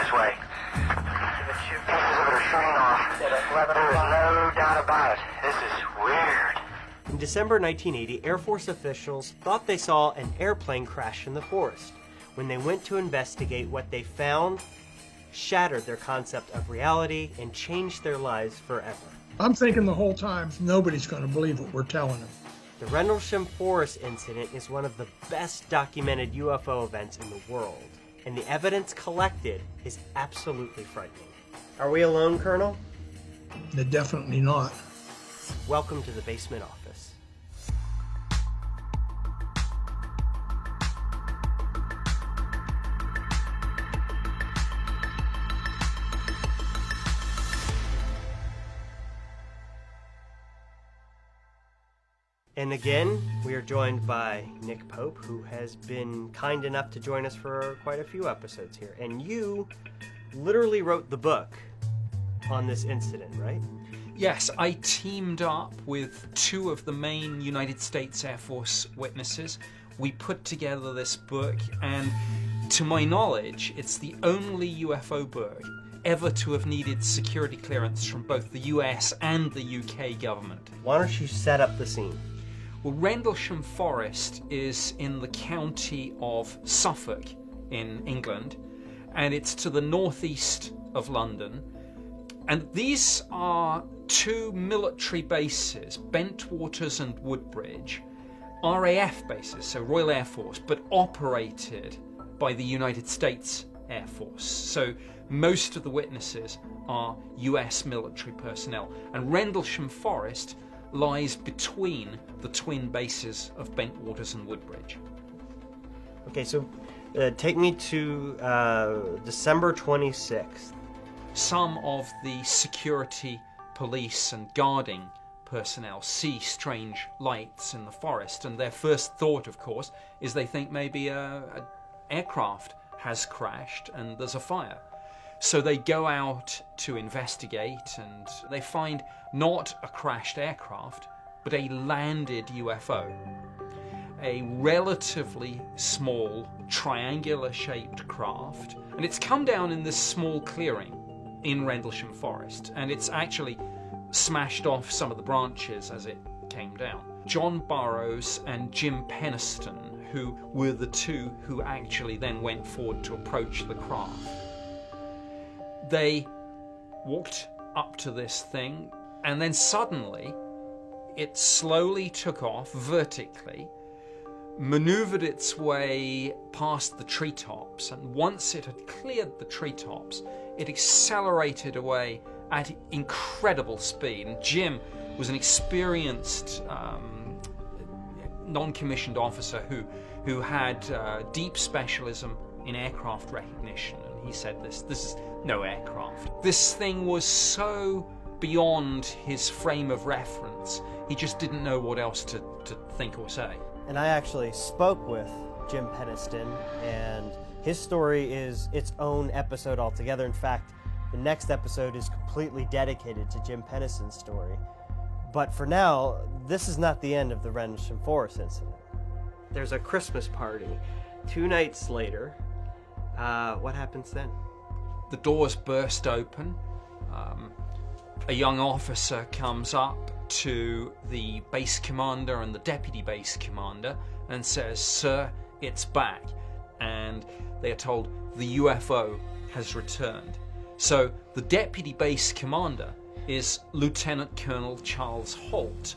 this way. The two pieces of it are shooting off. There is no doubt about it. This is weird. In December 1980, Air Force officials thought they saw an airplane crash in the forest. When they went to investigate, what they found shattered their concept of reality and changed their lives forever. I'm thinking the whole time, nobody's going to believe what we're telling them. The Rendlesham Forest incident is one of the best documented UFO events in the world, and the evidence collected is absolutely frightening. Are we alone, Colonel? They're definitely not. Welcome to the basement office. And again, we are joined by Nick Pope, who has been kind enough to join us for quite a few episodes here. And you literally wrote the book on this incident, right? Yes, I teamed up with two of the main United States Air Force witnesses. We put together this book, and to my knowledge, it's the only UFO book ever to have needed security clearance from both the US and the UK government. Why don't you set up the scene? Well, Rendlesham Forest is in the county of Suffolk in England, and it's to the northeast of London. And these are two military bases, Bentwaters and Woodbridge, RAF bases, so Royal Air Force, but operated by the United States Air Force. So most of the witnesses are US military personnel. And Rendlesham Forest lies between the twin bases of Bentwaters and Woodbridge. Okay, so take me to December 26th. Some of the security, police and guarding personnel see strange lights in the forest, and their first thought, of course, is they think maybe an aircraft has crashed and there's a fire. So they go out to investigate, and they find not a crashed aircraft, but a landed UFO. A relatively small, triangular-shaped craft, and it's come down in this small clearing in Rendlesham Forest, and it's actually smashed off some of the branches as it came down. John Burroughs and Jim Penniston, who were the two who actually then went forward to approach the craft, they walked up to this thing, and then suddenly it slowly took off vertically, maneuvered its way past the treetops, and once it had cleared the treetops, it accelerated away at incredible speed. And Jim was an experienced non-commissioned officer who had deep specialism in aircraft recognition, and he said this is no aircraft. This thing was so beyond his frame of reference, he just didn't know what else to think or say. And I actually spoke with Jim Penniston, and his story is its own episode altogether. In fact, the next episode is completely dedicated to Jim Penniston's story. But for now, this is not the end of the Rendlesham Forest incident. There's a Christmas party 2 nights later. What happens then? The doors burst open. A young officer comes up to the base commander and the deputy base commander and says, "Sir, it's back." And they are told the UFO has returned. So the deputy base commander is Lieutenant Colonel Charles Halt.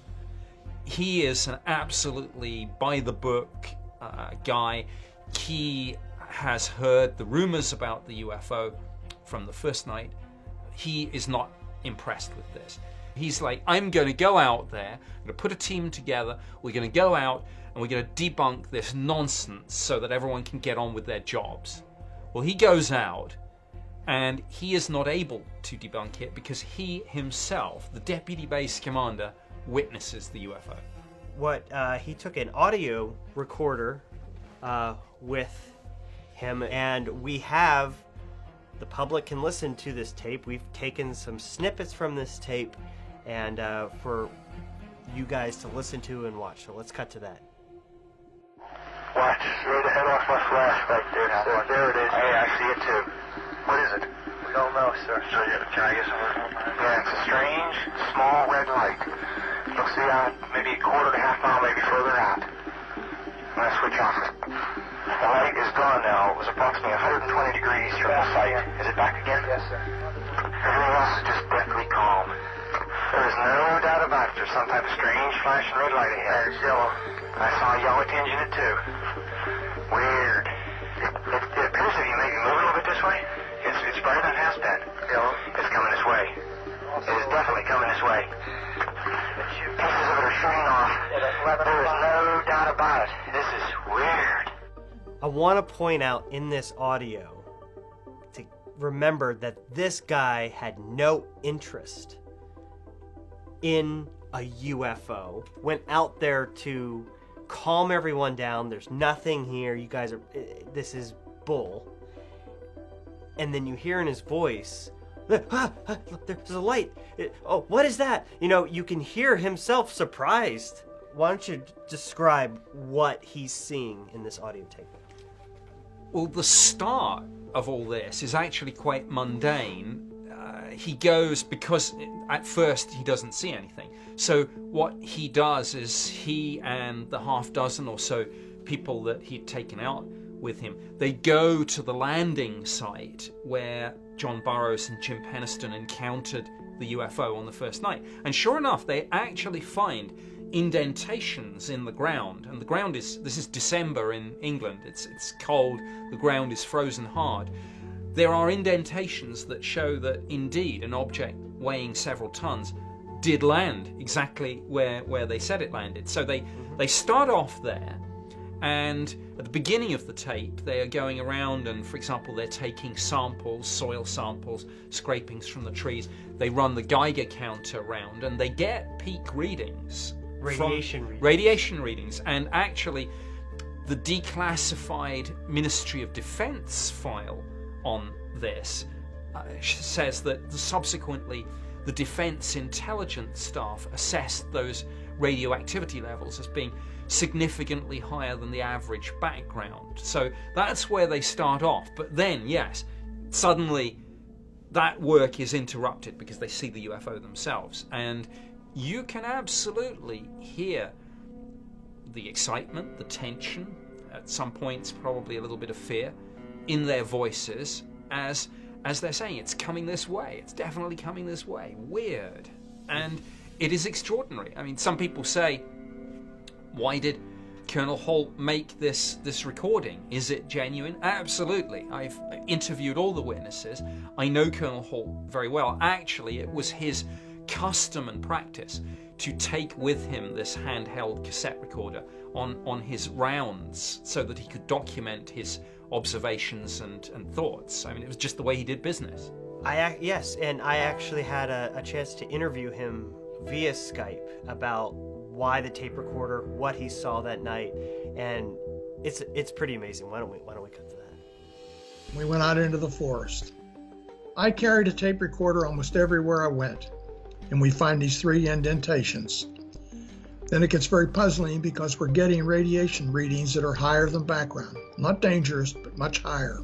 He is an absolutely by-the-book guy. He has heard the rumors about the UFO from the first night. He is not impressed with this. He's like, I'm going to go out there, I'm going to put a team together, we're going to go out and we're going to debunk this nonsense so that everyone can get on with their jobs. Well, he goes out and he is not able to debunk it because he himself, the deputy base commander, witnesses the UFO. He took an audio recorder with him, and the public can listen to this tape. We've taken some snippets from this tape and for you guys to listen to and watch. So let's cut to that. Watch, straight ahead off my flash back there. There it is. Hey, I see it too. What is it? sir. So can I get some? Yeah, it's a strange, small red light. Looks maybe a quarter to half mile, maybe further out. I'm going to switch off it. The light is gone now. It was approximately 120 degrees from the site. Is it back again? Yes, sir. Everything else is just deathly calm. There is no doubt about it. There's some type of strange flashing red light ahead. It's yellow. I saw a yellow tinge in it, too. Weird. It appears to be maybe moving a little bit this way. It's brighter than it has been. Yellow. It's coming this way. It is definitely coming this way. Pieces of it are shooting off. There is no doubt about it. This is weird. I want to point out in this audio to remember that this guy had no interest in a UFO, went out there to calm everyone down. There's nothing here. You guys are, this is bull. And then you hear in his voice, look, there's a light. Oh, what is that? You know, you can hear himself surprised. Why don't you describe what he's seeing in this audio tape? Well, the start of all this is actually quite mundane. He goes, because at first he doesn't see anything. So what he does is he and the half dozen or so people that he'd taken out with him, they go to the landing site where John Burroughs and Jim Penniston encountered the UFO on the first night. And sure enough, they actually find indentations in the ground. And the ground this is December in England. It's cold. The ground is frozen hard. There are indentations that show that indeed an object weighing several tons did land exactly where they said it landed. So they start off there, and at the beginning of the tape they are going around and, for example, they're taking samples, soil samples, scrapings from the trees. They run the Geiger counter around and they get peak readings. Radiation readings. And actually the declassified Ministry of Defense file on this says that subsequently the Defense Intelligence staff assessed those radioactivity levels as being significantly higher than the average background. So that's where they start off. But then, yes, suddenly that work is interrupted because they see the UFO themselves. And you can absolutely hear the excitement, the tension, at some points probably a little bit of fear in their voices as they're saying, it's coming this way, it's definitely coming this way. Weird. And it is extraordinary. I mean, some people say, why did Colonel Halt make this recording? Is it genuine? Absolutely. I've interviewed all the witnesses. I know Colonel Halt very well. Actually, it was his custom and practice to take with him this handheld cassette recorder on his rounds so that he could document his observations and thoughts. I mean, it was just the way he did business. Yes, and I actually had a chance to interview him via Skype about why the tape recorder, what he saw that night, and it's pretty amazing. Why don't we cut to that? We went out into the forest. I carried a tape recorder almost everywhere I went, and we find these 3 indentations. Then it gets very puzzling because we're getting radiation readings that are higher than background. Not dangerous, but much higher,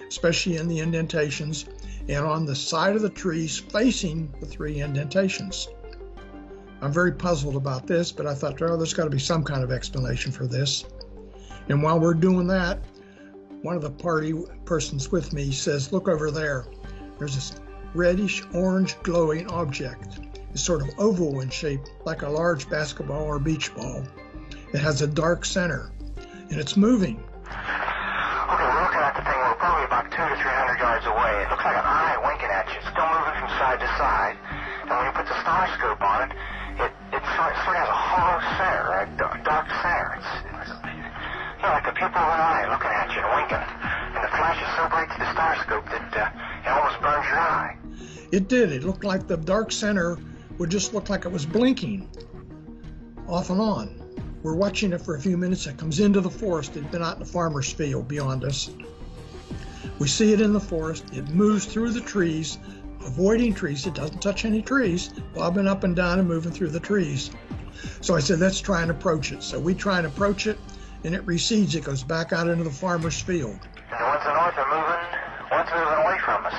especially in the indentations and on the side of the trees facing the 3 indentations. I'm very puzzled about this, but I thought, oh, there's got to be some kind of explanation for this. And while we're doing that, one of the party persons with me says, look over there. There's this reddish orange glowing object. It's sort of oval in shape, like a large basketball or beach ball. It has a dark center, and it's moving. Okay, we're looking at the thing. We're probably about 200 to 300 yards away. It looks like an eye winking at you. It's still moving from side to side. And when you put the star scope on it, it sort of has a hollow center, a dark center. It's like the pupil of an eye looking at you and winking. And the flash is so bright to the star scope that it almost burns your eye. It did. It looked like the dark center would just look like it was blinking off and on. We're watching it for a few minutes. It comes into the forest. It had been out in the farmer's field beyond us. We see it in the forest. It moves through the trees, avoiding trees. It doesn't touch any trees, bobbing up and down and moving through the trees. So I said, let's try and approach it. So we try and approach it, and it recedes. It goes back out into the farmer's field. And the ones in the north are moving. One's moving away from us.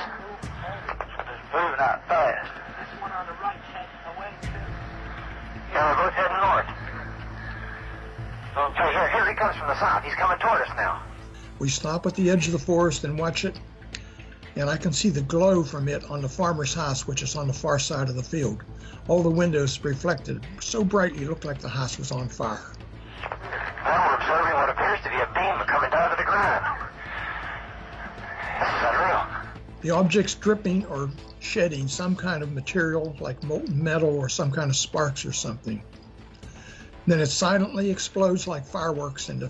Yeah, we're both heading north. Okay, here he comes from the south. He's coming toward us now. We stop at the edge of the forest and watch it, and I can see the glow from it on the farmer's house, which is on the far side of the field. All the windows reflected so brightly it looked like the house was on fire. Now we're observing what appears to be a beam coming down to the ground. This is unreal. The object's dripping or shedding some kind of material like molten metal or some kind of sparks or something. Then it silently explodes like fireworks into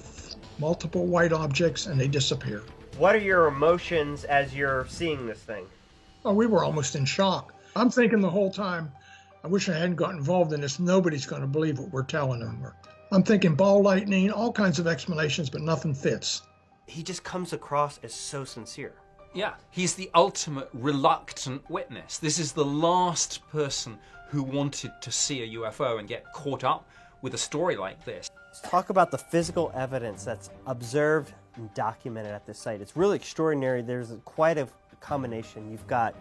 multiple white objects and they disappear. What are your emotions as you're seeing this thing? Oh, we were almost in shock. I'm thinking the whole time, I wish I hadn't got involved in this. Nobody's going to believe what we're telling them. I'm thinking ball lightning, all kinds of explanations, but nothing fits. He just comes across as so sincere. Yeah, he's the ultimate reluctant witness. This is the last person who wanted to see a UFO and get caught up with a story like this. Let's talk about the physical evidence that's observed and documented at this site. It's really extraordinary. There's quite a combination. You've got,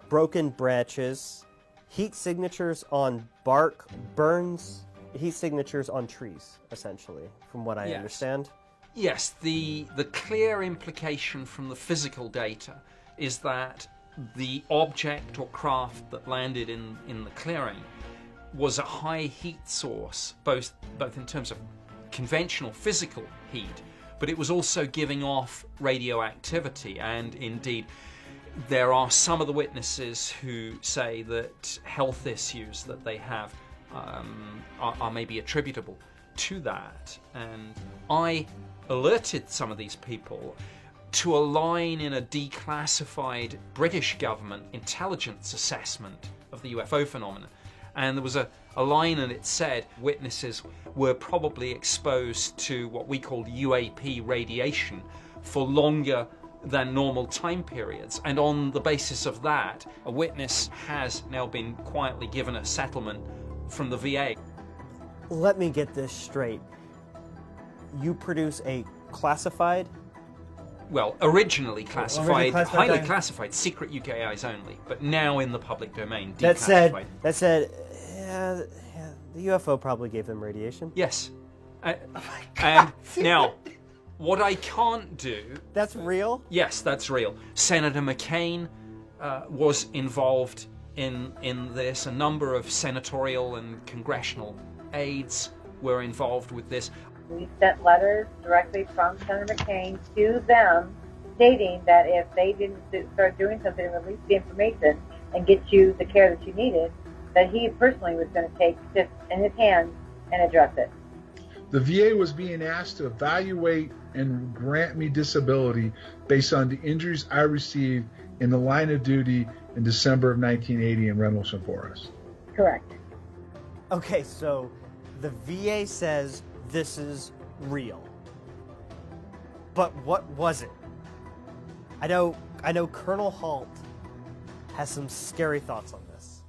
broken branches, heat signatures on bark, burns, heat signatures on trees, essentially, from what I understand. Yes, the clear implication from the physical data is that the object or craft that landed in the clearing was a high heat source, both in terms of conventional physical heat, but it was also giving off radioactivity. And indeed, there are some of the witnesses who say that health issues that they have are maybe attributable to that. And I alerted some of these people to a line in a declassified British government intelligence assessment of the UFO phenomenon. And there was a line, and it said witnesses were probably exposed to what we call UAP radiation for longer than normal time periods. And on the basis of that, a witness has now been quietly given a settlement from the VA. Let me get this straight. You produce a classified? Well, originly classified, highly okay. classified, secret UK eyes only, but now in the public domain, That declassified. said, the UFO probably gave them radiation. Yes. And now, what I can't do... That's real? Yes, that's real. Senator McCain was involved in this. A number of senatorial and congressional aides were involved with this. We sent letters directly from Senator McCain to them stating that if they didn't start doing something and release the information and get you the care that you needed, that he personally was going to take this in his hands and address it. The VA was being asked to evaluate and grant me disability based on the injuries I received in the line of duty in December of 1980 in Rendlesham Forest. Correct. Okay, so the VA says this is real. But what was it? I know Colonel Halt has some scary thoughts on this.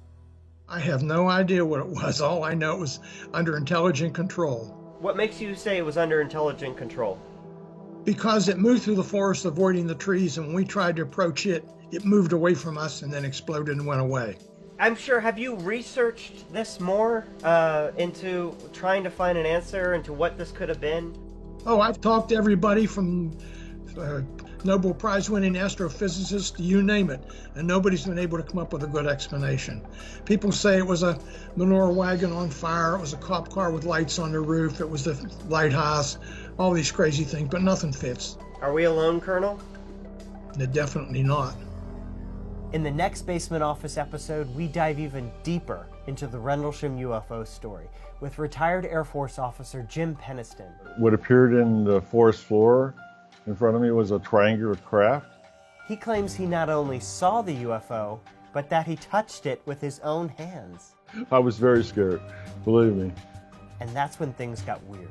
I have no idea what it was. All I know it was under intelligent control. What makes you say it was under intelligent control? Because it moved through the forest avoiding the trees, and when we tried to approach it, it moved away from us and then exploded and went away. I'm sure, have you researched this more into trying to find an answer into what this could have been? Oh, I've talked to everybody from Nobel Prize winning astrophysicists, you name it, and nobody's been able to come up with a good explanation. People say it was a manure wagon on fire, it was a cop car with lights on the roof, it was the lighthouse, all these crazy things, but nothing fits. Are we alone, Colonel? They're definitely not. In the next Basement Office episode, we dive even deeper into the Rendlesham UFO story with retired Air Force officer Jim Penniston. What appeared in the forest floor in front of me was a triangular craft. He claims he not only saw the UFO, but that he touched it with his own hands. I was very scared, believe me. And that's when things got weird.